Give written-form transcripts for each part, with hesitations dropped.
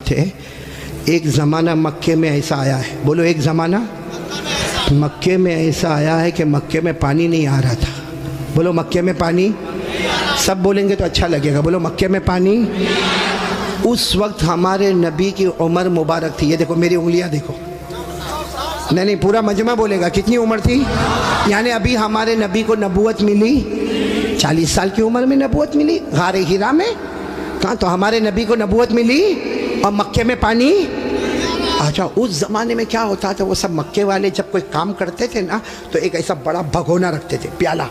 تھے، ایک زمانہ مکے میں ایسا آیا ہے، بولو ایک زمانہ مکے میں ایسا آیا ہے کہ مکے میں پانی نہیں آ رہا تھا. بولو مکے میں پانی، سب بولیں گے تو اچھا لگے گا. بولو مکے میں پانی. اس وقت ہمارے نبی کی عمر مبارک تھی، یہ دیکھو میری انگلیاں دیکھو، نہیں پورا مجمع بولے گا. کتنی عمر تھی؟ یعنی ابھی ہمارے نبی کو نبوت ملی 40 سال کی عمر میں نبوت ملی غار ہرا میں. کہاں تو ہمارے نبی کو نبوت ملی اور مکے میں پانی. اچھا اس زمانے میں کیا ہوتا تھا، وہ سب مکے والے جب کوئی کام کرتے تھے نا تو ایک ایسا بڑا بھگونا رکھتے تھے، پیالہ،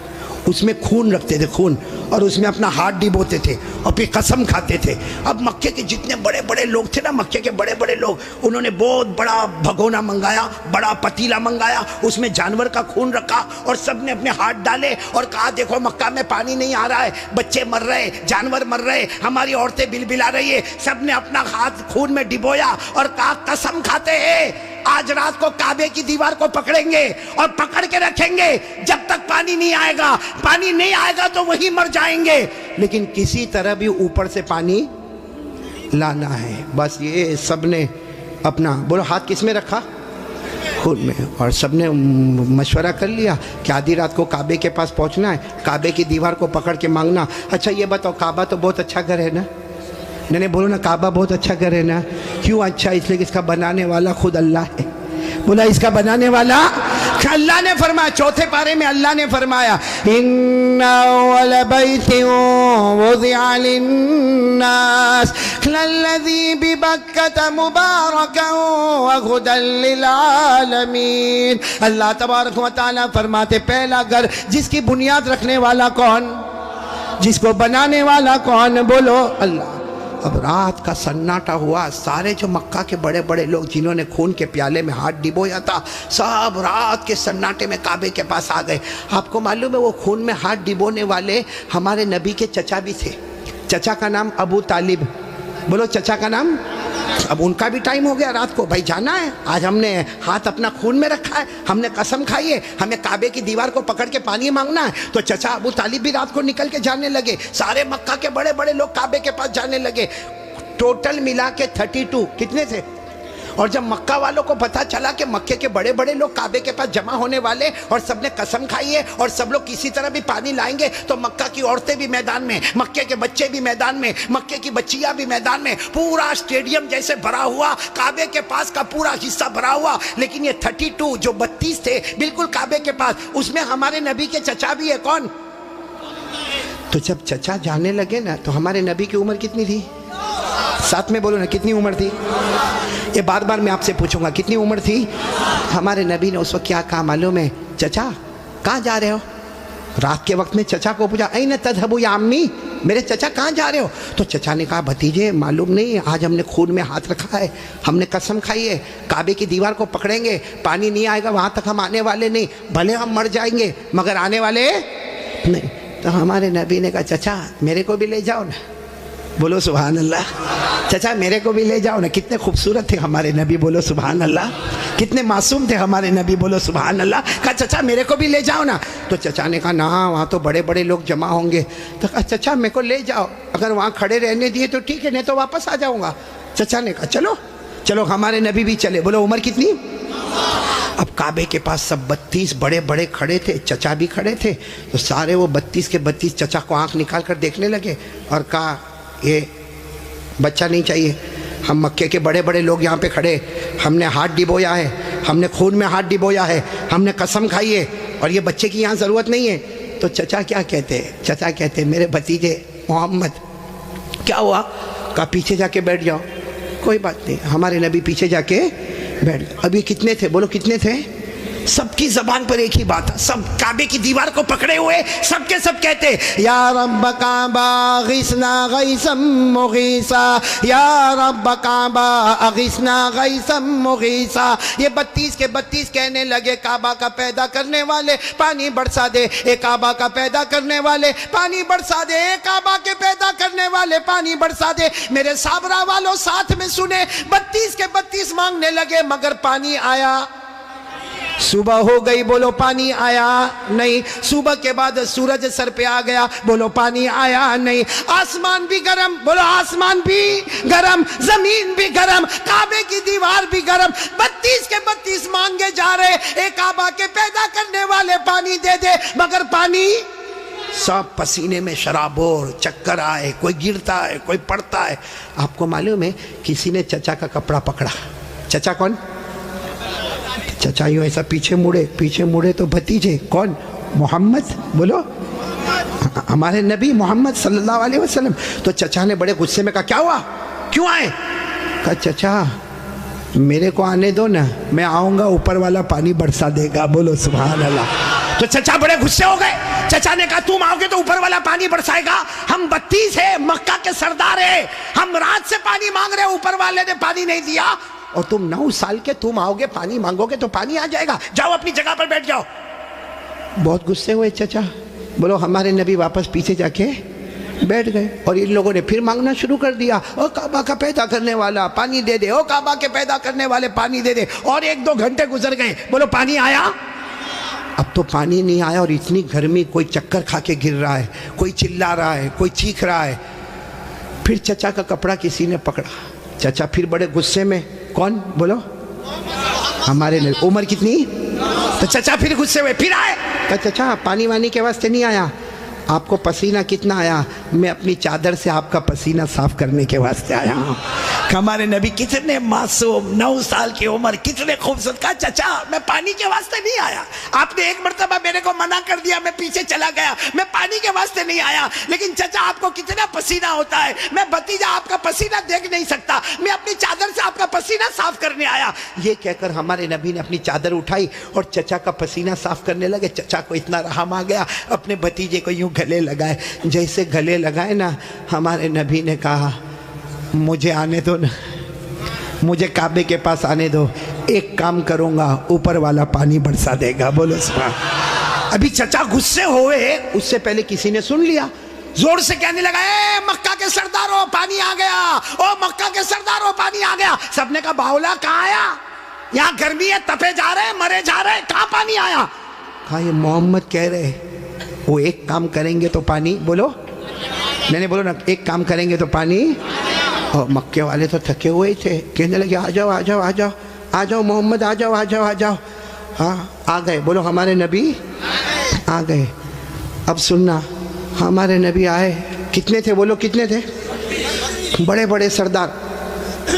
اس میں خون رکھتے تھے، خون، اور اس میں اپنا ہاتھ ڈبوتے تھے اور پھر قسم کھاتے تھے. اب مکے کے جتنے بڑے بڑے لوگ تھے نا، مکے کے بڑے بڑے لوگ، انہوں نے بہت بڑا بھگونا منگایا، بڑا پتیلا منگایا، اس میں جانور کا خون رکھا اور سب نے اپنے ہاتھ ڈالے اور کہا دیکھو مکہ میں پانی نہیں آ رہا ہے، بچے مر رہے، جانور مر رہے، ہماری عورتیں بلبلا رہی ہے. سب نے اپنا ہاتھ خون میں ڈبویا اور کہا قسم کھاتے ہیں آج رات کو کعبے کی دیوار کو پکڑیں گے اور پکڑ کے رکھیں گے جب تک پانی نہیں آئے گا. پانی نہیں آئے گا تو وہی مر جائیں گے، لیکن کسی طرح بھی اوپر سے پانی لانا ہے. بس یہ سب نے اپنا، بولو ہاتھ کس میں رکھا؟ خود میں. اور سب نے مشورہ کر لیا کہ آدھی رات کو کعبے کے پاس پہنچنا ہے، کعبے کی دیوار کو پکڑ کے مانگنا. اچھا یہ بتاؤ کعبہ تو بہت اچھا گھر ہے نا؟ نہیں بولو نا کعبہ بہت اچھا گھر ہے نا. کیوں اچھا؟ اس لیے کہ اس کا بنانے والا خود اللہ ہے. بولا اس کا بنانے والا اللہ نے فرمایا، چوتھے پارے میں اللہ نے فرمایا ان اول بیت وضع للناس للذی ببکۃ مبارکا وہدی للعالمین. اللہ تبارک و تعالیٰ فرماتے پہلا گھر جس کی بنیاد رکھنے والا کون، جس کو بنانے والا کون؟ بولو اللہ. اب رات کا سناٹا ہوا، سارے جو مکہ کے بڑے بڑے لوگ جنہوں نے خون کے پیالے میں ہاتھ ڈبویا تھا سب رات کے سناٹے میں کعبے کے پاس آ گئے. آپ کو معلوم ہے وہ خون میں ہاتھ ڈبونے والے ہمارے نبی کے چچا بھی تھے. چچا کا نام ابو طالب. بولو چچا کا نام. اب ان کا بھی ٹائم ہو گیا رات کو، بھائی جانا ہے، آج ہم نے ہاتھ اپنا خون میں رکھا ہے، ہم نے قسم کھائی ہے، ہمیں کعبے کی دیوار کو پکڑ کے پانی مانگنا ہے. تو چچا ابو طالب بھی رات کو نکل کے جانے لگے، سارے مکہ کے بڑے بڑے لوگ کعبے کے پاس جانے لگے. ٹوٹل ملا کے 32 کتنے تھے؟ اور جب مکہ والوں کو پتا چلا کہ مکے کے بڑے بڑے لوگ کعبے کے پاس جمع ہونے والے اور سب نے قسم کھائی ہے اور سب لوگ کسی طرح بھی پانی لائیں گے، تو مکہ کی عورتیں بھی میدان میں، مکے کے بچے بھی میدان میں، مکے کی بچیاں بھی میدان میں، پورا اسٹیڈیم جیسے بھرا ہوا، کعبے کے پاس کا پورا حصہ بھرا ہوا. لیکن یہ 32 جو 32 تھے بالکل کعبے کے پاس، اس میں ہمارے نبی کے چچا بھی ہے. کون؟ تو جب چچا جانے لگے نا تو ہمارے نبی کی عمر کتنی تھی؟ ساتھ میں بولو نا کتنی عمر تھی؟ یہ بار بار میں آپ سے پوچھوں گا کتنی عمر تھی؟ ہمارے نبی نے اس وقت کیا کہا معلوم ہے؟ چچا کہاں جا رہے ہو؟ رات کے وقت میں چچا کو پوچھا این تذهبوا یا امی، میرے چچا کہاں جا رہے ہو؟ تو چچا نے کہا بھتیجے معلوم نہیں، آج ہم نے خون میں ہاتھ رکھا ہے، ہم نے قسم کھائی ہے کعبے کی دیوار کو پکڑیں گے، پانی نہیں آئے گا وہاں تک ہم آنے والے نہیں، بھلے ہم مر جائیں گے مگر آنے والے نہیں. تو ہمارے نبی نے کہا چچا میرے کو بھی لے جاؤ نا. بولو سبحان اللہ. چچا میرے کو بھی لے جاؤ نا. کتنے خوبصورت تھے ہمارے نبی، بولو سبحان اللہ. کتنے معصوم تھے ہمارے نبی، بولو سبحان اللہ. کہا چچا میرے کو بھی لے جاؤ نا. تو چچا نے کہا نا وہاں تو بڑے بڑے لوگ جمع ہوں گے. تو کہا چچا میرے کو لے جاؤ، اگر وہاں کھڑے رہنے دیے تو ٹھیک ہے، نہیں تو واپس آ جاؤں گا. چچا نے کہا چلو چلو. ہمارے نبی بھی چلے. بولو عمر کتنی؟ اب کعبے کے پاس سب 32 بڑے بڑے کھڑے تھے، چچا بھی کھڑے تھے. تو سارے وہ 32 کے 32 چچا کو آنکھ نکال کر دیکھنے لگے اور کہا یہ بچہ نہیں چاہیے، ہم مکے کے بڑے بڑے لوگ یہاں پہ کھڑے، ہم نے ہاتھ ڈبویا ہے، ہم نے خون میں ہاتھ ڈبویا ہے، ہم نے قسم کھائی ہے، اور یہ بچے کی یہاں ضرورت نہیں ہے. تو چچا کیا کہتے ہیں؟ چچا کہتے ہیں میرے بھتیجے محمد کیا ہوا؟ کہا پیچھے جا کے بیٹھ جاؤ. کوئی بات نہیں. ہمارے نبی پیچھے جا کے بیٹھ گئے. اب یہ کتنے تھے؟ بولو کتنے تھے؟ سب کی زبان پر ایک ہی بات ہے، سب کعبے کی دیوار کو پکڑے ہوئے سب کے سب کہتے یا رب کعبہ اغثنا غیثا مغیثا، یا رب کعبہ اغثنا غیثا مغیثا. یہ 32 کے 32 کہنے لگے کعبہ کا پیدا کرنے والے پانی برسا دے، اے کعبہ کا پیدا کرنے والے پانی برسا دے، اے کعبہ کے پیدا کرنے والے پانی برسا دے. میرے صابرہ والوں ساتھ میں سنے، 32 کے 32 مانگنے لگے مگر پانی آیا. صبح ہو گئی، بولو پانی آیا نہیں. صبح کے بعد سورج سر پہ آ گیا، بولو پانی آیا نہیں. آسمان بھی گرم، بولو آسمان بھی گرم، زمین بھی گرم، کعبے کی دیوار بھی گرم. 32 کے 32 مانگے جا رہے، ایک کعبہ کے پیدا کرنے والے پانی دے دے، مگر پانی سب پسینے میں شرابور، چکر آئے، کوئی گرتا ہے، کوئی پڑتا ہے. آپ کو معلوم ہے کسی نے چچا کا کپڑا پکڑا. چچا کون؟ چچا یوں ایسا پیچھے مڑے تو بھتیجے کون؟ محمد. بولو ہمارے نبی محمد صلی اللہ علیہ وسلم. تو چچا نے بڑے غصے میں کہا کیا ہوا، کیوں آئے؟ کہا چچا میرے کو آنے دو نا، میں آؤں گا اوپر والا پانی برسا دے گا. بولو سبحان اللہ. تو چچا بڑے غصے ہو گئے. چچا نے کہا تم آؤ گے تو اوپر والا پانی برسائے گا؟ ہم 32 ہیں، مکہ کے سردار ہیں، ہم رات سے پانی مانگ رہے، اوپر والے نے پانی نہیں دیا، اور تم 9 سال کے تم آؤ گے پانی مانگو گے تو پانی آ جائے گا، جاؤ اپنی جگہ پر بیٹھ جاؤ. بہت غصے ہوئے چچا. بولو ہمارے نبی واپس پیچھے جا کے بیٹھ گئے، اور ان لوگوں نے پھر مانگنا شروع کر دیا، او کعبہ کا پیدا کرنے والا پانی دے دے، او کعبہ کے پیدا کرنے والے پانی دے دے. اور 1-2 گھنٹے گزر گئے. بولو پانی آیا؟ اب تو پانی نہیں آیا، اور اتنی گرمی، کوئی چکر کھا کے گر رہا ہے، کوئی چلا رہا ہے، کوئی چیخ رہا ہے. پھر چچا کا کپڑا کسی نے پکڑا. چچا پھر بڑے غصے میں، کون؟ بولو ہمارے نبی. عمر کتنی؟ تو چچا پھر غصے ہوئے، پھر آئے. کہا چچا پانی وانی کے واسطے نہیں آیا، آپ کو پسینہ کتنا آیا؟ میں اپنی چادر سے آپ کا پسینہ صاف کرنے کے واسطے آیا ہوں. ہمارے نبی کتنے معصوم، 9 سال کی عمر، کتنے خوبصورت. کہا چچا میں پانی کے واسطے نہیں آیا، آپ نے ایک مرتبہ میرے کو منع کر دیا، میں پیچھے چلا گیا، میں پانی کے واسطے نہیں آیا. لیکن چچا آپ کو کتنا پسینہ ہوتا ہے، میں بھتیجا آپ کا پسینہ دیکھ نہیں سکتا، میں اپنی چادر سے آپ کا پسینہ صاف کرنے آیا. یہ کہہ کر ہمارے نبی نے اپنی چادر اٹھائی اور چچا کا پسینہ صاف کرنے لگے. چچا کو اتنا رحم آ گیا، اپنے بھتیجے کو یوں گلے لگائے. جیسے گلے لگائے نا، ہمارے نبی نے کہا مجھے آنے دو نا، مجھے کعبے کے پاس آنے دو، ایک کام کروں گا، اوپر والا پانی برسا دے گا. بولو سبحان. ابھی چچا غصے ہوئے، اس سے پہلے کسی نے سن لیا، زور سے کہنے لگا اے مکہ کے سرداروں پانی آ گیا، او مکہ کے سرداروں پانی آ گیا. سب نے کہا باولا کہاں آیا؟ یہاں گرمی ہے، تپے جا رہے، مرے جا رہے، کہاں پانی آیا؟ کہا یہ محمد کہہ رہے وہ ایک کام کریں گے تو پانی، بولو نہیں بولو نا، ایک کام کریں گے تو پانی. اور مکے والے تو تھکے ہوئے تھے، کہنے لگے آ جاؤ آ جاؤ آ جاؤ آ جاؤ محمد، آ جاؤ آ جاؤ آ جاؤ. ہاں آ گئے. بولو ہمارے نبی آ گئے. اب سننا، ہمارے نبی آئے، کتنے تھے؟ بولو کتنے تھے؟ بڑے بڑے سردار.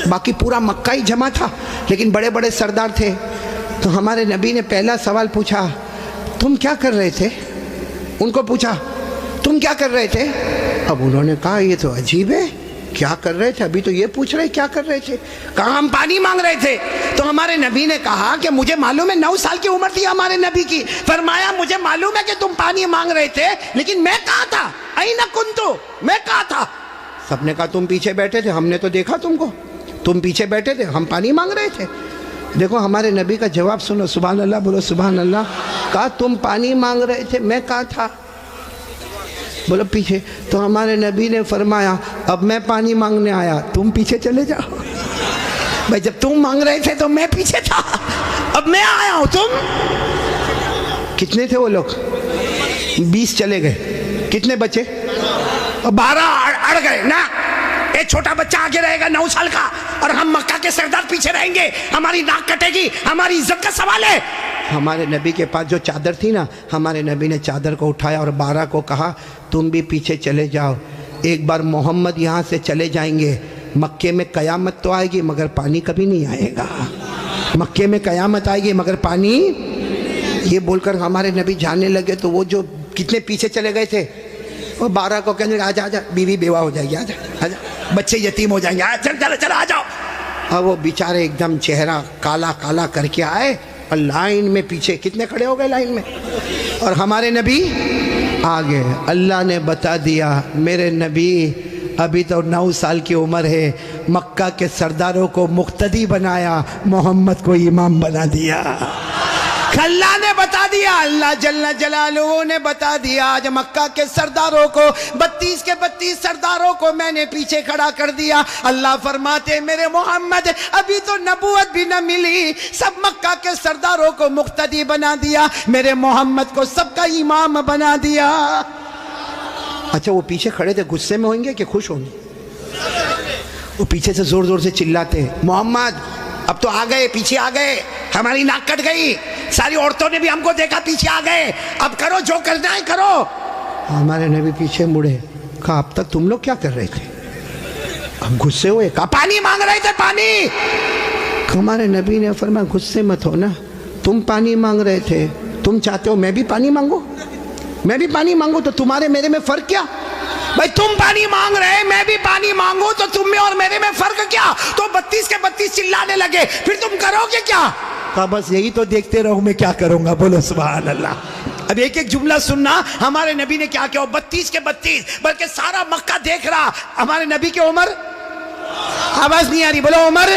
باقی پورا مکہ ہی جمع تھا، لیکن بڑے بڑے سردار تھے. تو ہمارے نبی نے پہلا سوال پوچھا، تم کیا کر رہے تھے؟ ان کو پوچھا تم کیا کر رہے تھے؟ اب انہوں نے کہا یہ تو عجیب ہے، کیا کر رہے تھے؟ ابھی تو یہ پوچھ رہے کیا کر رہے تھے. کہا ہم پانی مانگ رہے تھے. تو ہمارے نبی نے کہا کہ مجھے معلوم ہے، 9 سال کی عمر تھی ہمارے نبی کی. فرمایا مجھے معلوم ہے کہ تم پانی مانگ رہے تھے، لیکن میں کہاں تھا؟ اینا کنتو، میں کہاں تھا؟ سب نے کہا تم پیچھے بیٹھے تھے، ہم نے تو دیکھا تم کو، تم پیچھے بیٹھے تھے، ہم پانی مانگ رہے تھے. دیکھو ہمارے نبی کا جواب سنو، سبحان اللہ بولو سبحان اللہ. کہا تم پانی مانگ رہے تھے، میں کہاں تھا؟ بولو پیچھے. تو ہمارے نبی نے فرمایا اب میں پانی مانگنے آیا، تم پیچھے چلے جاؤ. بھائی جب تم مانگ رہے تھے تو میں پیچھے تھا، اب میں آیا ہوں. تم کتنے تھے وہ لوگ؟ 20 چلے گئے، کتنے بچے؟ 12 اڑ گئے نا. ایک چھوٹا بچہ آگے رہے گا 9 سال کا، اور ہم مکہ کے سردار پیچھے رہیں گے، ہماری ناک کٹے گی، ہماری عزت کا سوال ہے. ہمارے نبی کے پاس جو چادر تھی نا، ہمارے نبی نے چادر کو اٹھایا اور 12 کو کہا تم بھی پیچھے چلے جاؤ. ایک بار محمد یہاں سے چلے جائیں گے، مکے میں قیامت تو آئے گی مگر پانی کبھی نہیں آئے گا. مکے میں قیامت آئے گی مگر پانی. یہ بول کر ہمارے نبی جانے لگے. تو وہ جو کتنے پیچھے چلے گئے تھے، وہ 12 کو کہنے لگے آجا آجا، بیوی بیوہ ہو جائے گی، آجا آجا، بچے یتیم ہو جائیں گے، چل چل چل آ جاؤ. اور وہ بیچارے ایک دم چہرہ کالا کالا کر کے آئے، اور لائن میں پیچھے کتنے کھڑے ہو گئے لائن میں. اور ہمارے نبی آگے. اللہ نے بتا دیا میرے نبی ابھی تو 9 سال کی عمر ہے، مکہ کے سرداروں کو مقتدی بنایا، محمد کو امام بنا دیا. اللہ نے بتا دیا، اللہ جل جلالہ نے بتا دیا، آج مکہ کے سرداروں کو 32 کے 32 سرداروں کو میں نے پیچھے کھڑا کر دیا۔ اللہ فرماتے میرے محمد ابھی تو نبوت بھی نہ ملی، سب مکہ کے سرداروں کو مقتدی بنا دیا، میرے محمد کو سب کا امام بنا دیا۔ اچھا وہ پیچھے کھڑے تھے غصے میں ہوئیں گے کہ خوش ہوں گے؟ وہ پیچھے سے زور زور سے چلاتے ہیں محمد اب تو آ گئے، پیچھے آ گئے، ہماری ناک کٹ گئی، ساری عورتوں نے بھی ہم کو دیکھا، پیچھے آ گئے، اب کرو جو کرنا ہے کرو۔ ہمارے نبی پیچھے مڑے، کہا اب تک تم لوگ کیا کر رہے تھے؟ ہم غصے ہوئے، کہا پانی مانگ رہے تھے پانی۔ ہمارے نبی نے فرمایا غصے مت ہو نا، تم پانی مانگ رہے تھے، تم چاہتے ہو میں بھی پانی مانگوں؟ میں بھی پانی مانگوں تو تمہارے میرے میں فرق کیا؟ بھائی تم پانی مانگ رہے میں بھی پانی مانگوں تو تم میں اور میرے میں فرق کیا؟ تو 32 کے 32 چلانے لگے، پھر تم کرو گے کیا؟ کہا بس یہی تو دیکھتے رہو میں کیا کروں گا، بولو سبحان اللہ۔ اب ایک ایک جملہ سننا، ہمارے نبی نے کیا کیا، 32 کے 32 بلکہ سارا مکہ دیکھ رہا، ہمارے نبی کی عمر، آواز نہیں آ رہی، بولو عمر،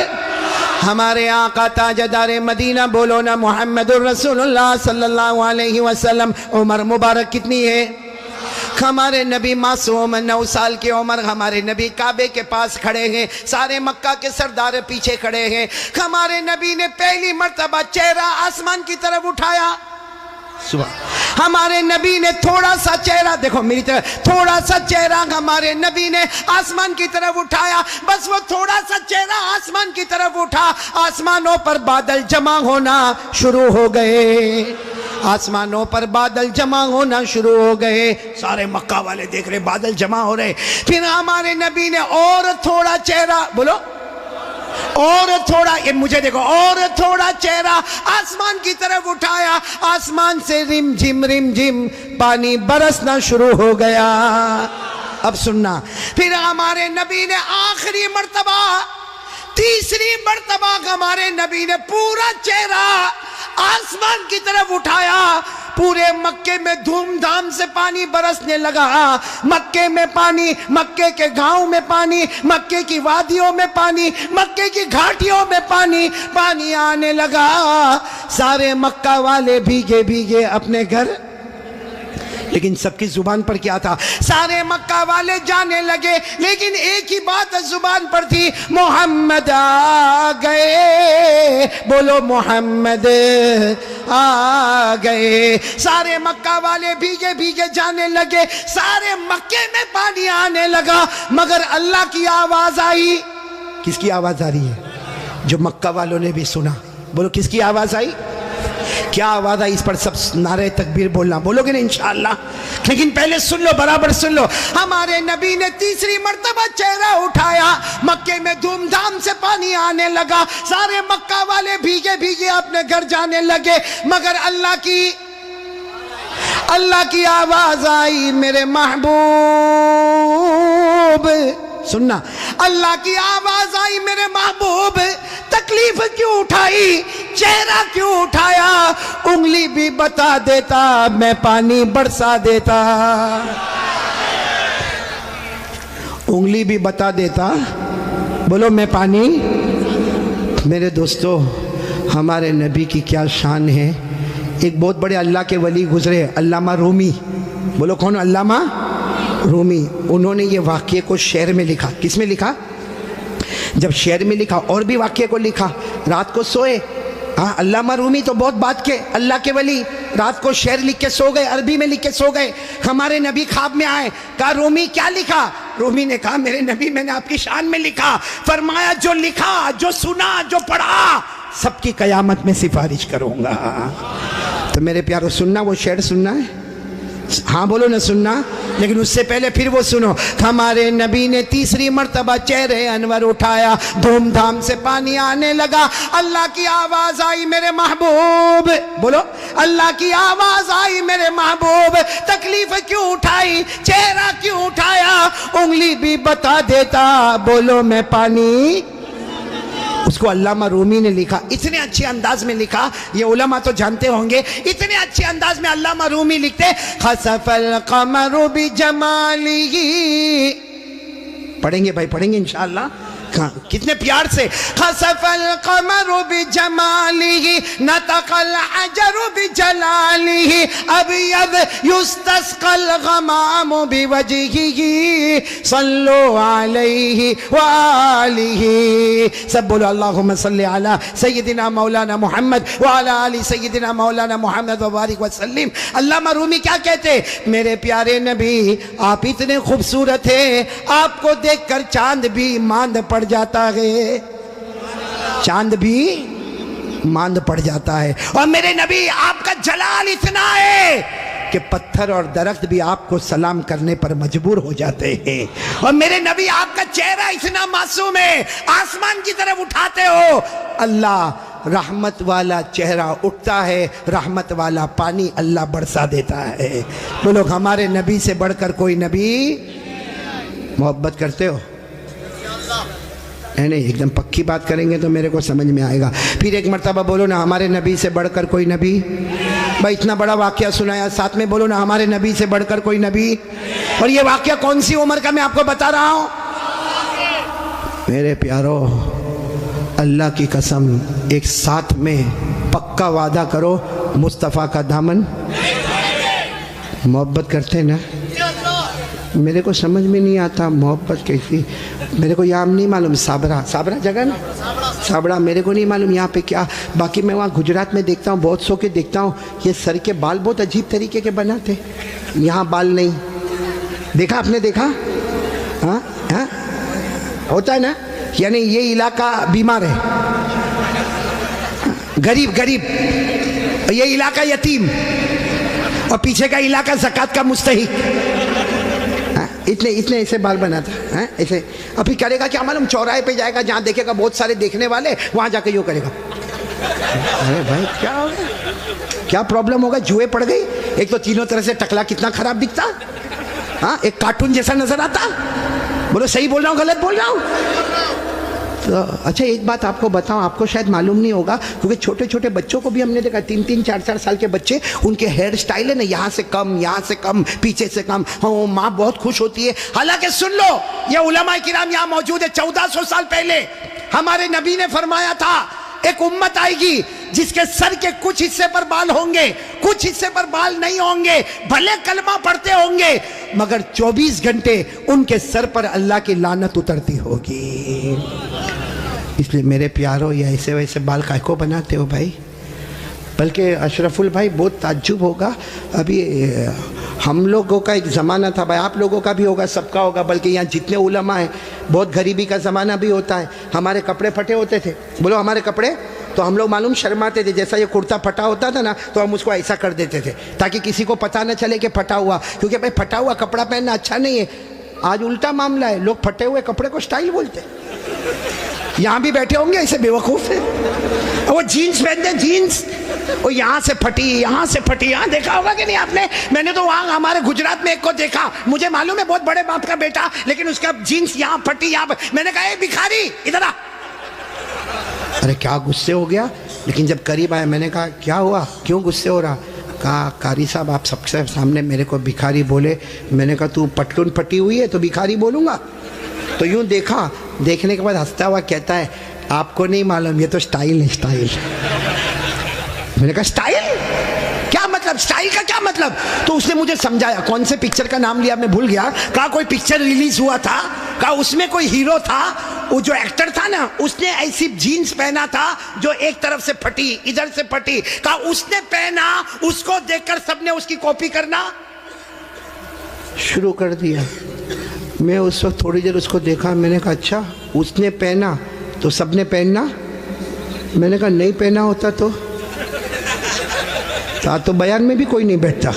ہمارے آقا تاجدار مدینہ، بولو نا محمد الرسول اللہ صلی اللہ علیہ وسلم، عمر مبارک کتنی ہے؟ ہمارے نبی معصوم 9 سال کی عمر، ہمارے نبی کعبے کے پاس کھڑے ہیں، سارے مکہ کے سردار پیچھے کھڑے ہیں، ہمارے نبی نے پہلی مرتبہ چہرہ آسمان کی طرف اٹھایا، ہمارے نبی نے تھوڑا سا چہرہ، دیکھو میری طرف، تھوڑا سا چہرہ ہمارے نبی نے آسمان کی طرف اٹھایا، بس وہ تھوڑا سا چہرہ آسمان کی طرف اٹھا، آسمانوں پر بادل جمع ہونا شروع ہو گئے، آسمانوں پر بادل جمع ہونا شروع ہو گئے، سارے مکہ والے دیکھ رہے بادل جمع ہو رہے، پھر ہمارے نبی نے اور تھوڑا چہرہ، بولو اور تھوڑا، یہ مجھے دیکھو، اور تھوڑا چہرہ آسمان کی طرف اٹھایا، آسمان سے رم جھم پانی برسنا شروع ہو گیا۔ اب سننا، پھر ہمارے نبی نے آخری مرتبہ، تیسری مرتبہ ہمارے نبی نے پورا چہرہ آسمان کی طرف اٹھایا، پورے مکے میں دھوم دھام سے پانی برسنے لگا، مکے میں پانی، مکے کے گاؤں میں پانی، مکے کی وادیوں میں پانی، مکے کی گھاٹیوں میں پانی، پانی آنے لگا، سارے مکہ والے بھیگے بھیگے اپنے گھر، لیکن سب کی زبان پر کیا تھا؟ سارے مکہ والے جانے لگے، لیکن ایک ہی بات زبان پر تھی، محمد آ گئے، بولو محمد آ گئے، سارے مکہ والے بھیگے بھیگے جانے لگے، سارے مکے میں پانی آنے لگا، مگر اللہ کی آواز آئی۔ کس کی آواز آ رہی ہے؟ جو مکہ والوں نے بھی سنا، بولو کس کی آواز آئی؟ کیا آواز آئی؟ اس پر سب نعرہ تکبیر بولنا، بولو گے نا انشاءاللہ، لیکن پہلے سن لو، برابر سن لو، ہمارے نبی نے تیسری مرتبہ چہرہ اٹھایا، مکے میں دھوم دھام سے پانی آنے لگا، سارے مکہ والے بھیگے بھیگے اپنے گھر جانے لگے، مگر اللہ کی آواز آئی، میرے محبوب، سننا، اللہ کی آواز آئی، میرے محبوب تکلیف کیوں اٹھائی، چہرہ کیوں اٹھایا، انگلی بھی بتا دیتا میں پانی برسا دیتا، انگلی بھی بتا دیتا، بولو میں پانی۔ میرے دوستو، ہمارے نبی کی کیا شان ہے، ایک بہت بڑے اللہ کے ولی گزرے، علامہ رومی، بولو کون؟ علامہ رومی، انہوں نے یہ واقعے کو شعر میں لکھا۔ کس میں لکھا؟ جب شعر میں لکھا اور بھی واقعے کو لکھا، رات کو سوئے، ہاں علامہ رومی تو بہت بات کے اللہ کے ولی، رات کو شعر لکھ کے سو گئے، عربی میں لکھ کے سو گئے، ہمارے نبی خواب میں آئے، کہا رومی کیا لکھا؟ رومی نے کہا میرے نبی میں نے آپ کی شان میں لکھا، فرمایا جو لکھا، جو سنا، جو پڑھا، سب کی قیامت میں سفارش کروں گا۔ تو میرے پیارو سننا، وہ شعر سننا ہے، ہاں بولو نہ سننا، لیکن اس سے پہلے پھر وہ سنو، ہمارے نبی نے تیسری مرتبہ چہرے انور اٹھایا، دھوم دھام سے پانی آنے لگا، اللہ کی آواز آئی، میرے محبوب، بولو اللہ کی آواز آئی، میرے محبوب تکلیف کیوں اٹھائی، چہرہ کیوں اٹھایا، انگلی بھی بتا دیتا، بولو میں پانی۔ اس کو علامہ رومی نے لکھا، اتنے اچھے انداز میں لکھا، یہ علماء تو جانتے ہوں گے، اتنے اچھے انداز میں علامہ رومی لکھتے، خسف القمر بجمالہ، پڑھیں گے بھائی، پڑھیں گے انشاءاللہ، کتنے پیار سے خسف القمر بجمالہ نطق الحجر بجلالہ ابیض یستسقى الغمام بوجہہ صلوا علیہ وآلہ. سب بولو اللہم صلی علی سیدنا مولانا محمد وعلی آل سیدنا مولانا محمد وبارک وسلم. علامہ رومی کیا کہتے؟ میرے پیارے نبی آپ اتنے خوبصورت ہیں، آپ کو دیکھ کر چاند بھی ماند پڑ جاتا ہے، چاند بھی ماند پڑ جاتا ہے. اور میرے نبی آپ کا جلال اتنا ہے کہ پتھر اور درخت بھی آپ کو سلام کرنے پر مجبور ہو جاتے ہیں. اور میرے نبی آپ کا چہرہ اتنا معصوم ہے، آسمان کی طرف اٹھاتے ہو اللہ رحمت والا چہرہ اٹھتا ہے، رحمت والا پانی اللہ برسا دیتا ہے. بولو ہمارے نبی سے بڑھ کر کوئی نبی؟ محبت کرتے ہو؟ نہیں ایک دم پکی بات کریں گے تو میرے کو سمجھ میں آئے گا. پھر ایک مرتبہ بولو نا ہمارے نبی سے بڑھ کر کوئی نبی. بھائی اتنا بڑا واقعہ سنایا، ساتھ میں بولو نا ہمارے نبی سے بڑھ کر کوئی نبی. اور یہ واقعہ کون سی عمر کا میں آپ کو بتا رہا ہوں؟ میرے پیارو اللہ کی قسم ایک ساتھ میں پکا وعدہ کرو مصطفیٰ کا دامن. محبت کرتے نا؟ میرے کو سمجھ میں نہیں آتا محبت کیسی. میرے کو یہاں نہیں معلوم صابرہ جگہ نا، صابرہ میرے کو نہیں معلوم یہاں پہ کیا. باقی میں وہاں گجرات میں دیکھتا ہوں بہت سو کے دیکھتا ہوں یہ سر کے بال بہت عجیب طریقے کے بناتے. یہاں بال نہیں دیکھا آپ نے؟ دیکھا؟ ہاں ہاں ہوتا ہے نا. یعنی یہ علاقہ بیمار ہے، غریب یہ علاقہ یتیم، اور پیچھے کا علاقہ زکوٰۃ کا مستحق. اتنے ایسے بال بناتا ہے ایسے. ابھی کرے گا کیا معلوم؟ چوراہے پہ جائے گا جہاں دیکھے گا بہت سارے دیکھنے والے، وہاں جا کے یوں کرے گا. ارے بھائی کیا ہوگا؟ کیا پرابلم ہوگا؟ جوئے پڑ گئی. ایک تو تینوں طرح سے ٹکلا کتنا خراب دکھتا، ہاں ایک کارٹون جیسا نظر آتا. بولو صحیح بول رہا ہوں غلط بول رہا ہوں؟ تو اچھا ایک بات آپ کو بتاؤں، آپ کو شاید معلوم نہیں ہوگا کیونکہ چھوٹے چھوٹے بچوں کو بھی ہم نے دیکھا، 3 4 سال کے بچے، ان کے ہیئر سٹائل ہے نا یہاں سے کم، یہاں سے کم، پیچھے سے کم. ہاں ماں بہت خوش ہوتی ہے. حالانکہ سن لو یہ علماء کرام یہاں موجود ہے، 1400 سال پہلے ہمارے نبی نے فرمایا تھا ایک امت آئے گی جس کے سر کے کچھ حصے پر بال ہوں گے، کچھ حصے پر بال نہیں ہوں گے، بھلے کلمہ پڑھتے ہوں گے مگر 24 گھنٹے ان کے سر پر اللہ کی لعنت اترتی ہوگی. اس لیے میرے پیارو یہ ایسے ویسے بال کائے کو بناتے ہو بھائی؟ بلکہ اشرف البھائی بہت تعجب ہوگا، ابھی ہم لوگوں کا ایک زمانہ تھا بھائی، آپ لوگوں کا بھی ہوگا، سب کا ہوگا، بلکہ یہاں جتنے علماء ہیں بہت غریبی کا زمانہ بھی ہوتا ہے. ہمارے کپڑے پھٹے ہوتے تھے، بولو ہمارے کپڑے، تو ہم لوگ معلوم شرماتے تھے. جیسا یہ کرتا پھٹا ہوتا تھا نا تو ہم اس کو ایسا کر دیتے تھے تاکہ کسی کو پتہ نہ چلے کہ پھٹا ہوا، کیونکہ بھائی پھٹا ہوا کپڑا پہننا اچھا نہیں ہے. آج الٹا معاملہ ہے، لوگ پھٹے ہوئے کپڑے کو سٹائل بولتے. یہاں بھی بیٹھے ہوں گے ایسے بیوقوف ہیں، وہ جینز پہنتے ہیں، جینز وہ یہاں سے پھٹی یہاں سے پھٹی. یہاں دیکھا ہوگا کہ نہیں آپ نے؟ میں نے تو وہاں ہمارے گجرات میں ایک کو دیکھا، مجھے معلوم ہے بہت بڑے باپ کا بیٹا، لیکن اس کا جینز یہاں پھٹی یہاں. میں نے کہا اے بھکاری ادھر آ. ارے کیا غصے ہو گیا، لیکن جب قریب آیا میں نے کہا کیا ہوا، کیوں غصے ہو رہا؟ کہا قاری صاحب آپ سب سے سامنے میرے کو بھکاری بولے. میں نے کہا تو پٹلون پھٹی ہوئی ہے تو بھکاری بولوں گا؟ تو یوں دیکھا، دیکھنے کے بعد ہنستا ہوا کہتا ہے آپ کو نہیں معلوم یہ تو سٹائل ہے، سٹائل. میں نے کہا سٹائل کیا مطلب؟ سٹائل کا کیا مطلب؟ تو اس نے مجھے سمجھایا. کون سے پکچر کا نام لیا میں بھول گیا. کہا کوئی پکچر ریلیز ہوا تھا، کہا اس میں کوئی ہیرو تھا، وہ جو ایکٹر تھا نا اس نے ایسی جینز پہنا تھا جو ایک طرف سے پھٹی ادھر سے پھٹی. کہا اس نے پہنا، اس کو دیکھ کر سب نے اس کی کاپی کرنا شروع کر دیا. میں اس وقت تھوڑی دیر اس کو دیکھا، میں نے کہا اچھا اس نے پہنا تو سب نے پہننا؟ میں نے کہا نہیں پہنا ہوتا تو بیان میں بھی کوئی نہیں بیٹھتا.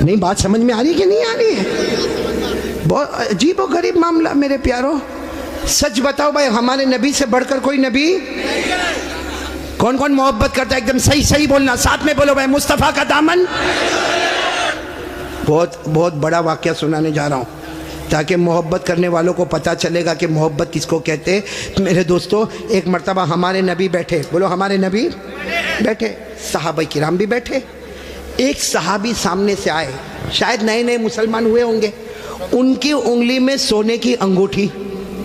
نہیں بات سمجھ میں آ رہی کہ نہیں آ رہی ہے؟ بہت عجیب و غریب معاملہ میرے پیاروں. سچ بتاؤ بھائی ہمارے نبی سے بڑھ کر کوئی نبی؟ کون کون محبت کرتا ہے؟ ایک دم صحیح بولنا، ساتھ میں بولو بھائی مصطفیٰ کا دامن. بہت بڑا واقعہ سنانے جا رہا ہوں تاکہ محبت کرنے والوں کو پتہ چلے گا کہ محبت کس کو کہتے. میرے دوستو ایک مرتبہ ہمارے نبی بیٹھے، بولو ہمارے نبی بیٹھے، صحابہ کرام بھی بیٹھے. ایک صحابی سامنے سے آئے، شاید نئے نئے مسلمان ہوئے ہوں گے. ان کی انگلی میں سونے کی انگوٹھی،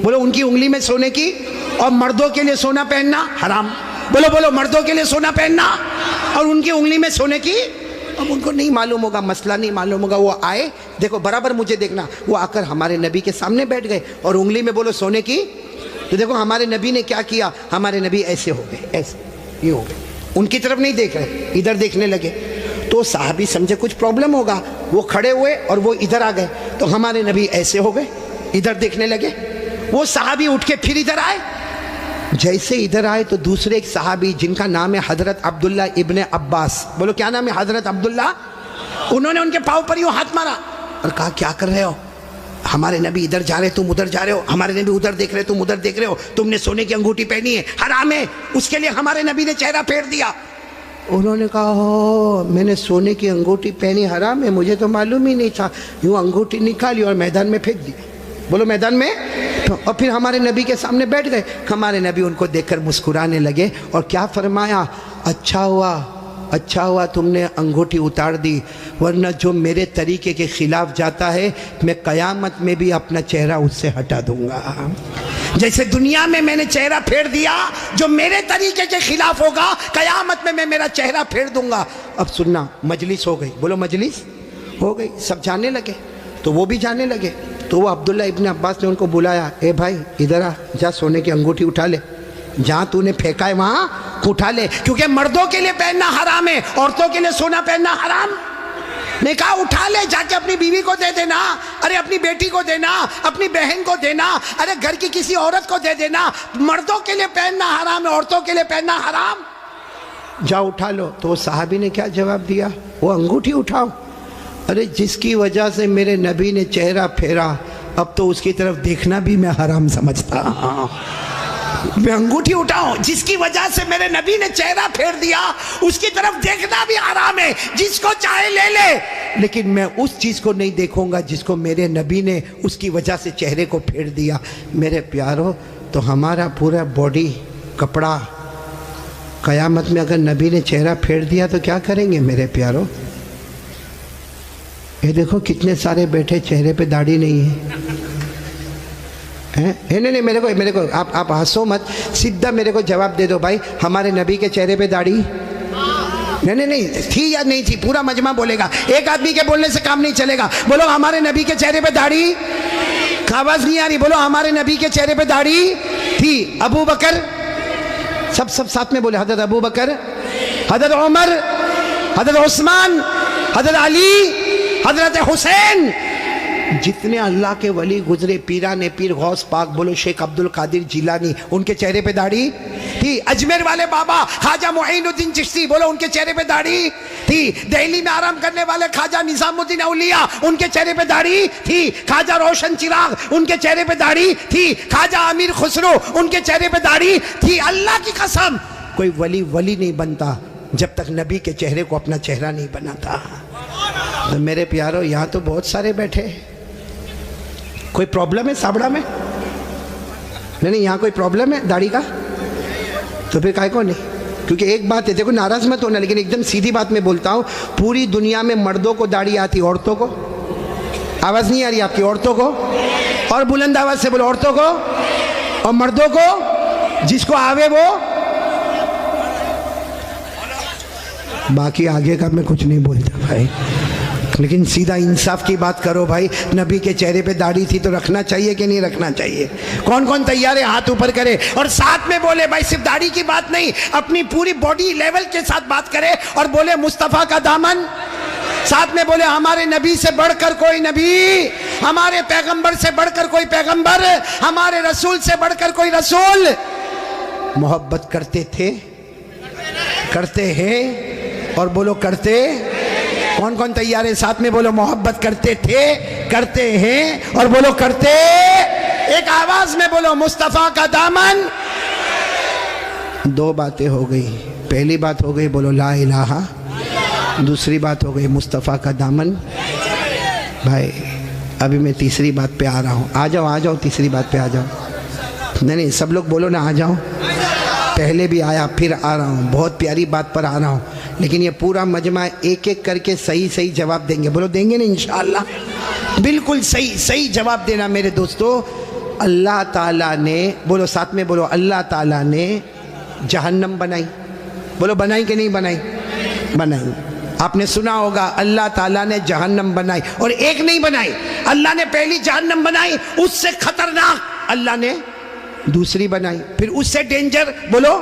بولو ان کی انگلی میں سونے کی، اور مردوں کے لیے سونا پہننا حرام. بولو مردوں کے لیے سونا پہننا اور ان کی انگلی میں سونے کی. اب ان کو نہیں معلوم ہوگا، مسئلہ نہیں معلوم ہوگا. وہ آئے، دیکھو برابر مجھے دیکھنا، وہ آ کر ہمارے نبی کے سامنے بیٹھ گئے اور انگلی میں بولو سونے کی. تو دیکھو ہمارے نبی نے کیا کیا، ہمارے نبی ایسے ہو گئے، ایسے یہ ہو گئے، ان کی طرف نہیں دیکھ رہے، ادھر دیکھنے لگے. تو صحابی سمجھے کچھ پرابلم ہوگا، وہ کھڑے ہوئے اور وہ ادھر آ گئے. تو ہمارے نبی ایسے ہو گئے، ادھر دیکھنے لگے. وہ صحابی اٹھ کے پھر ادھر آئے. جیسے ادھر آئے تو دوسرے ایک صحابی جن کا نام ہے حضرت عبداللہ ابن عباس، بولو کیا نام ہے، حضرت عبداللہ. انہوں نے ان کے پاؤں پر یوں ہاتھ مارا اور کہا کیا کر رہے ہو، ہمارے نبی ادھر جا رہے تم ادھر جا رہے ہو، ہمارے نبی ادھر دیکھ رہے تم ادھر دیکھ رہے ہو، تم نے سونے کی انگوٹھی پہنی ہے، حرام ہے، اس کے لیے ہمارے نبی نے چہرہ پھیر دیا. انہوں نے کہا ہو میں نے سونے کی انگوٹھی پہنی حرام ہے، مجھے تو معلوم ہی نہیں تھا. یوں انگوٹھی نکالی اور میدان میں پھینک دی. بولو میدان میں. اور پھر ہمارے نبی کے سامنے بیٹھ گئے. ہمارے نبی ان کو دیکھ کر مسکرانے لگے اور کیا فرمایا، اچھا ہوا تم نے انگوٹھی اتار دی، ورنہ جو میرے طریقے کے خلاف جاتا ہے میں قیامت میں بھی اپنا چہرہ اس سے ہٹا دوں گا. جیسے دنیا میں میں نے چہرہ پھیر دیا، جو میرے طریقے کے خلاف ہوگا قیامت میں میں میرا چہرہ پھیر دوں گا. اب سننا، مجلس ہو گئی، بولو مجلس ہو گئی، سب جانے لگے. تو وہ بھی جانے لگے. تو وہ عبداللہ ابن عباس نے ان کو بلایا، اے بھائی ادھر آ، جا سونے کی انگوٹھی اٹھا لے، جہاں تو نے پھینکا ہے وہاں اٹھا لے، کیونکہ مردوں کے لیے پہننا حرام ہے، عورتوں کے لیے سونا پہننا حرام. نے کہا اٹھا لے، جا کے اپنی بیوی کو دے دینا، ارے اپنی بیٹی کو دینا، اپنی بہن کو دینا، ارے گھر کی کسی عورت کو دے دینا. مردوں کے لیے پہننا حرام ہے، عورتوں کے لیے پہننا حرام. جا اٹھا لو. تو وہ صحابی نے کیا جواب دیا، وہ انگوٹھی اٹھاؤ. ارے جس کی وجہ سے میرے نبی نے چہرہ پھیرا، اب تو اس کی طرف دیکھنا بھی میں حرام سمجھتا ہوں. میں انگوٹھی اٹھاؤں، جس کی وجہ سے میرے نبی نے چہرہ پھیر دیا اس کی طرف دیکھنا بھی حرام ہے. جس کو چاہے لے لے، لیکن میں اس چیز کو نہیں دیکھوں گا جس کو میرے نبی نے اس کی وجہ سے چہرے کو پھیر دیا. میرے پیارو، تو ہمارا پورا باڈی کپڑا قیامت میں اگر نبی نے چہرہ پھیر دیا تو کیا کریں گے میرے پیارو؟ یہ دیکھو کتنے سارے بیٹھے چہرے پہ داڑھی نہیں ہے. نہیں میرے کو آپ ہنسو مت، سیدھا میرے کو جواب دے دو بھائی، ہمارے نبی کے چہرے پہ داڑھی نہیں تھی یا نہیں تھی؟ پورا مجمع بولے گا، ایک آدمی کے بولنے سے کام نہیں چلے گا. بولو ہمارے نبی کے چہرے پہ داڑھی، آواز نہیں آ رہی، بولو ہمارے نبی کے چہرے پہ داڑھی تھی. ابو بکر، سب ساتھ میں بولے، حضرت ابو بکر، حضرت عمر، حضرت عثمان، حضرت علی، حضرت حسین، جتنے اللہ کے ولی گزرے، پیران پیر غوث پاک، بولو شیخ عبد القادر جیلانی، ان کے چہرے پہ داڑھی تھی. اجمیر والے بابا خواجہ معین الدین چشتی، بولو ان کے چہرے پہ داڑھی تھی. دہلی میں آرام کرنے والے خواجہ نظام الدین اولیاء، ان کے چہرے پہ داڑھی تھی. خواجہ روشن چراغ، ان کے چہرے پہ داڑھی تھی. خواجہ امیر خسرو، ان کے چہرے پہ داڑھی تھی. اللہ کی قسم کوئی ولی نہیں بنتا جب تک نبی کے چہرے کو اپنا چہرہ نہیں بناتا. تو میرے پیارو، یہاں تو بہت سارے بیٹھے، کوئی پرابلم ہے سابڑا میں؟ نہیں یہاں کوئی پرابلم ہے داڑھی کا؟ تو پھر کائے کو نہیں؟ کیونکہ ایک بات ہے، دیکھو ناراض مت ہونا، لیکن ایک دم سیدھی بات میں بولتا ہوں، پوری دنیا میں مردوں کو داڑھی آتی، عورتوں کو آواز نہیں آ رہی آپ کی؟ عورتوں کو، اور بلند آواز سے بولو، عورتوں کو اور مردوں کو، جس کو آوے وہ. باقی آگے کا میں کچھ نہیں بولتا بھائی، لیکن سیدھا انصاف کی بات کرو بھائی. نبی کے چہرے پہ داڑھی تھی تو رکھنا چاہیے کہ نہیں رکھنا چاہیے؟ کون تیار ہے ہاتھ اوپر کرے اور ساتھ میں بولے بھائی صرف داڑھی کی بات نہیں، اپنی پوری باڈی لیول کے ساتھ بات کرے اور بولے مصطفیٰ کا دامن. ساتھ میں بولے ہمارے نبی سے بڑھ کر کوئی نبی، ہمارے پیغمبر سے بڑھ کر کوئی پیغمبر، ہمارے رسول سے بڑھ کر کوئی رسول. محبت کرتے تھے، کرتے ہیں، اور بولو کرتے. کون تیار ہے ساتھ میں بولو محبت کرتے تھے، کرتے ہیں، اور بولو کرتے. ایک آواز میں بولو مصطفیٰ کا دامن. دو باتیں ہو گئی. پہلی بات ہو گئی بولو لا الہ، دوسری بات ہو گئی مصطفیٰ کا دامن. بھائی ابھی میں تیسری بات پہ آ رہا ہوں. آ جاؤ تیسری بات پہ آ جاؤ. نہیں سب لوگ بولو نا آ جاؤ. پہلے بھی آیا پھر آ رہا ہوں، بہت پیاری بات پر آ رہا ہوں، لیکن یہ پورا مجمع ایک ایک کر کے صحیح جواب دیں گے. بولو دیں گے نا انشاءاللہ؟ بالکل صحیح جواب دینا میرے دوستو. اللہ تعالیٰ نے، بولو ساتھ میں بولو، اللہ تعالیٰ نے جہنم بنائی. بولو بنائی کہ نہیں بنائی؟ بنائی. آپ نے سنا ہوگا اللہ تعالیٰ نے جہنم بنائی، اور ایک نہیں بنائی. اللہ نے پہلی جہنم بنائی، اس سے خطرناک اللہ نے دوسری بنائی، پھر اس سے ڈینجر بولو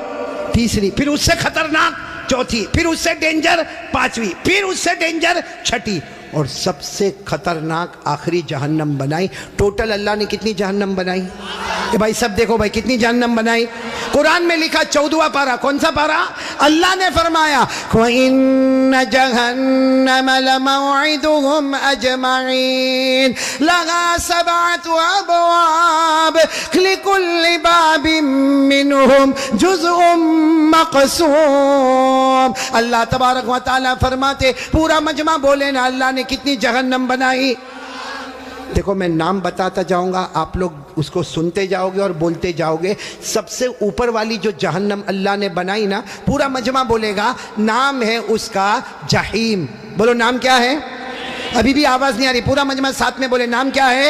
تیسری، پھر اس سے خطرناک چوتھی، پھر اس سے ڈینجر پانچویں، پھر اس سے ڈینجر چھٹی، اور سب سے خطرناک آخری جہنم بنائی. ٹوٹل اللہ نے کتنی جہنم بنائی؟ بھائی سب دیکھو بھائی کتنی جہنم بنائی. قرآن میں لکھا 14واں پارہ، کون سا پارہ؟ اللہ نے فرمایا وَإِنَّ جَهَنَّمَ لَمَوْعِدُهُمْ أَجْمَعِينَ لَهَا 7 أَبْوَابٍ لِكُلِّ بَابٍ مِّنْهُمْ جُزْءٌ مَّقْسُومٌ. اللہ تبارک و تعالیٰ فرماتے پورا مجمع بولے نا اللہ نے کتنی جہنم بنائی. دیکھو میں نام بتاتا جاؤں گا، آپ لوگ اس کو سنتے جاؤ گے اور بولتے جاؤ گے. سب سے اوپر والی جو جہنم اللہ نے بنائی نا، پورا مجمع بولے گا، نام ہے اس کا جہیم. بولو نام کیا ہے؟ ابھی بھی آواز نہیں آ رہی، پورا مجمع ساتھ میں بولے نام کیا ہے؟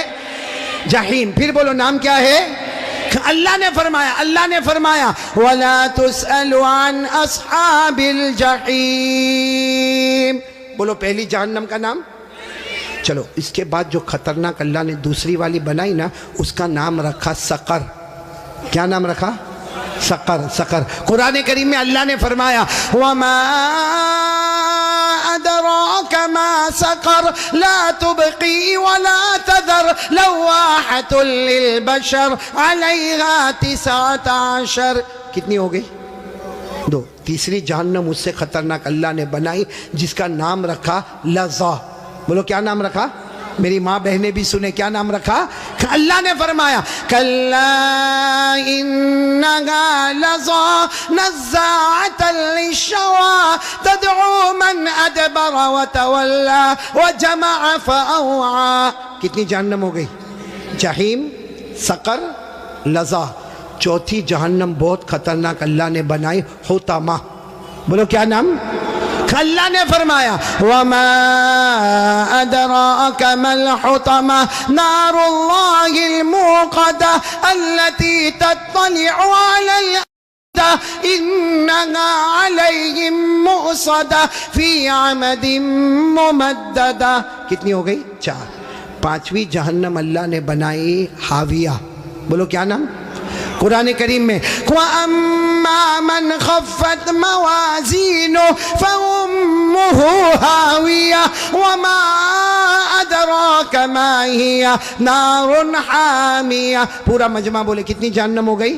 جہیم. پھر بولو نام کیا ہے؟ اللہ نے فرمایا وَلَا تُسْأَلُ عَنْ أَصْحَابِ الْجَحِيمِ. بولو پہلی جہنم کا نام. چلو اس کے بعد جو خطرناک اللہ نے دوسری والی بنائی نا، اس کا نام رکھا سقر. کیا نام رکھا؟ سقر. قرآن کریم میں اللہ نے فرمایا وَمَا أَدْرَاكَ مَا سَقَرْ لَا تُبْقِي وَلَا تَذَرْ لَوَّاحَةٌ لِلْبَشَرِ عَلَيْهَا 19. کتنی ہو گئی؟ 2. تیسری جہنم اس سے خطرناک اللہ نے بنائی جس کا نام رکھا لظا. بولو کیا نام رکھا؟ میری ماں بہنیں بھی سنے، کیا نام رکھا؟ اللہ نے فرمایا کَلَّا إِنَّهَا لَظَىٰ نَزَّاعَةً لِلشَّوَىٰ تَدْعُو مَنْ أَدْبَرَ وَتَوَلَّىٰ وَجَمَعَ فَأَوْعَىٰ. کتنی جہنم ہو گئی؟ جہیم، سقر، لظا. چوتھی جہنم بہت خطرناک اللہ نے بنائی، حطمہ. بولو کیا نام؟ اللہ نے فرمایا وَمَا أَدْرَاكَ مَا الْحُطَمَةُ نَارُ اللَّهِ الْمُوقَدَةُ الَّتِي تَطَّلِعُ عَلَى الْأَفْئِدَةِ إِنَّهَا عَلَيْهِمْ مُؤْصَدَةٌ فِي عَمَدٍ مُمَدَّدَةٍ. کتنی ہو گئی؟ 4. پانچویں جہنم اللہ نے بنائی حاویہ. بولو کیا نام؟ قرآن کریم میں وَأَمَّا مَنْ خَفَّتْ مَوَازِينُهُ فَأُمُّهُ هَاوِيَةٌ وَمَا أَدْرَاكَ مَا هِيَ نَارٌ حَامِيَةٌ. پورا مجمع بولے کتنی جہنم ہو گئی؟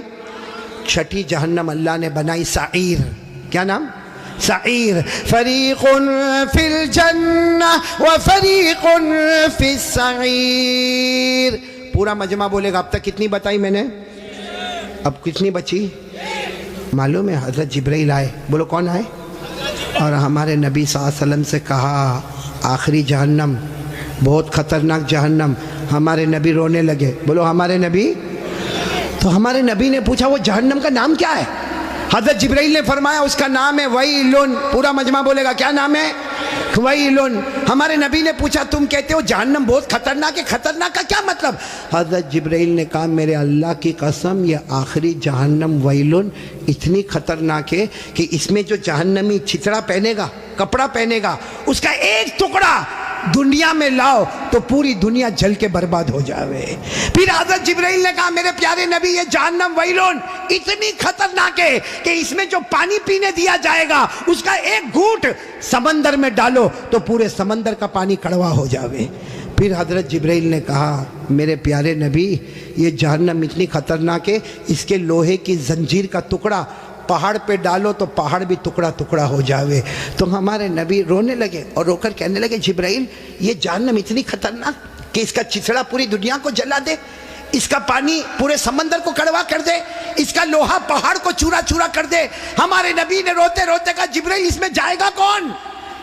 6 جہنم اللہ نے بنائی سعیر. کیا نام؟ سعیر. فَرِيقٌ فِي الْجَنَّةِ وَفَرِيقٌ فِي السَّعِيرِ. پورا مجمع بولے گا اب تک کتنی بتائی میں نے؟ اب کتنی بچی؟ معلوم ہے حضرت جبرائیل آئے. بولو کون آئے؟ اور ہمارے نبی صلی اللہ علیہ وسلم سے کہا آخری جہنم بہت خطرناک جہنم. ہمارے نبی رونے لگے. بولو ہمارے نبی. تو ہمارے نبی نے پوچھا وہ جہنم کا نام کیا ہے؟ حضرت جبرائیل نے فرمایا اس کا نام ہے ویلن. پورا مجمع بولے گا کیا نام ہے؟ ویلن. ہمارے نبی نے پوچھا تم کہتے ہو جہنم بہت خطرناک ہے، خطرناک کا کیا مطلب؟ حضرت جبرائیل نے کہا میرے اللہ کی قسم یہ آخری جہنم ویلن اتنی خطرناک ہے کہ اس میں جو جہنمی چھتڑا پہنے گا، کپڑا پہنے گا، اس کا ایک ٹکڑا دنیا میں لاؤ تو پوری دنیا جل کے برباد ہو جاوے. پھر حضرت جبرائیل نے کہا میرے پیارے نبی یہ جہنم ویلون اتنی خطرناک ہے کہ اس میں جو پانی پینے دیا جائے گا اس کا ایک گھونٹ سمندر میں ڈالو تو پورے سمندر کا پانی کڑوا ہو جاوے. پھر حضرت جبرائیل نے کہا میرے پیارے نبی یہ جہنم اتنی خطرناک ہے اس کے لوہے کی زنجیر کا ٹکڑا پہاڑ پہ ڈالو تو پہاڑ بھی ٹکڑا ٹکڑا ہو جاوے. تو ہمارے نبی رونے لگے اور رو کر کہنے لگے جبرائیل یہ جہنم اتنی خطرناک کہ اس کا چچڑا پوری دنیا کو جلا دے، اس کا پانی پورے سمندر کو کڑوا کر دے، اس کا لوہا پہاڑ کو چورا چورا کر دے. ہمارے نبی نے روتے روتے کہا جبرائیل اس میں جائے گا کون؟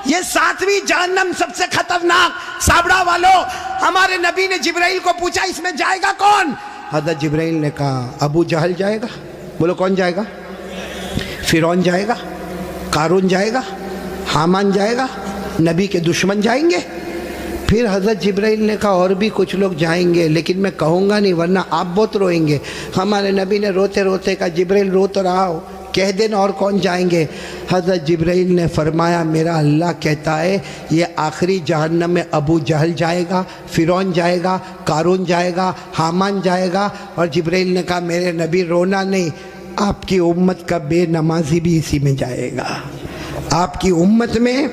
یہ 7ویں جہنم سب سے خطرناک. سابڑا والوں ہمارے نبی نے جبرائیل کو پوچھا اس میں جائے گا کون؟ حضرت جبرائیل نے کہا ابو جہل جائے گا. بولو کون جائے گا؟ فرعون جائے گا، قارون جائے گا، حامان جائے گا، نبی کے دشمن جائیں گے. پھر حضرت جبرائیل نے کہا اور بھی کچھ لوگ جائیں گے لیکن میں کہوں گا نہیں ورنہ آپ بہت روئیں گے. ہمارے نبی نے روتے روتے کہا جبرائیل رو تو رہا ہو, کہہ دینا اور کون جائیں گے. حضرت جبرائیل نے فرمایا میرا اللہ کہتا ہے یہ آخری جہنم میں ابو جہل جائے گا, فرعون جائے گا, قارون جائے گا, حامان جائے گا. اور جبرائیل نے کہا میرے نبی رونا نہیں, آپ کی امت کا بے نمازی بھی اسی میں جائے گا. آپ کی امت میں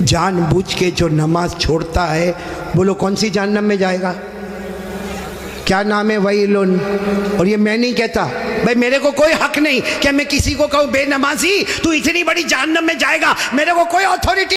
جان بوجھ کے جو نماز چھوڑتا ہے, بولو کون سی جہنم میں جائے گا؟ کیا نام ہے؟ ویلن. اور یہ میں نہیں کہتا بھائی, میرے کو کوئی حق نہیں کہ میں کسی کو کہوں بے نمازی تو اتنی بڑی جہنم میں جائے گا, میرے کو کوئی اتھارٹی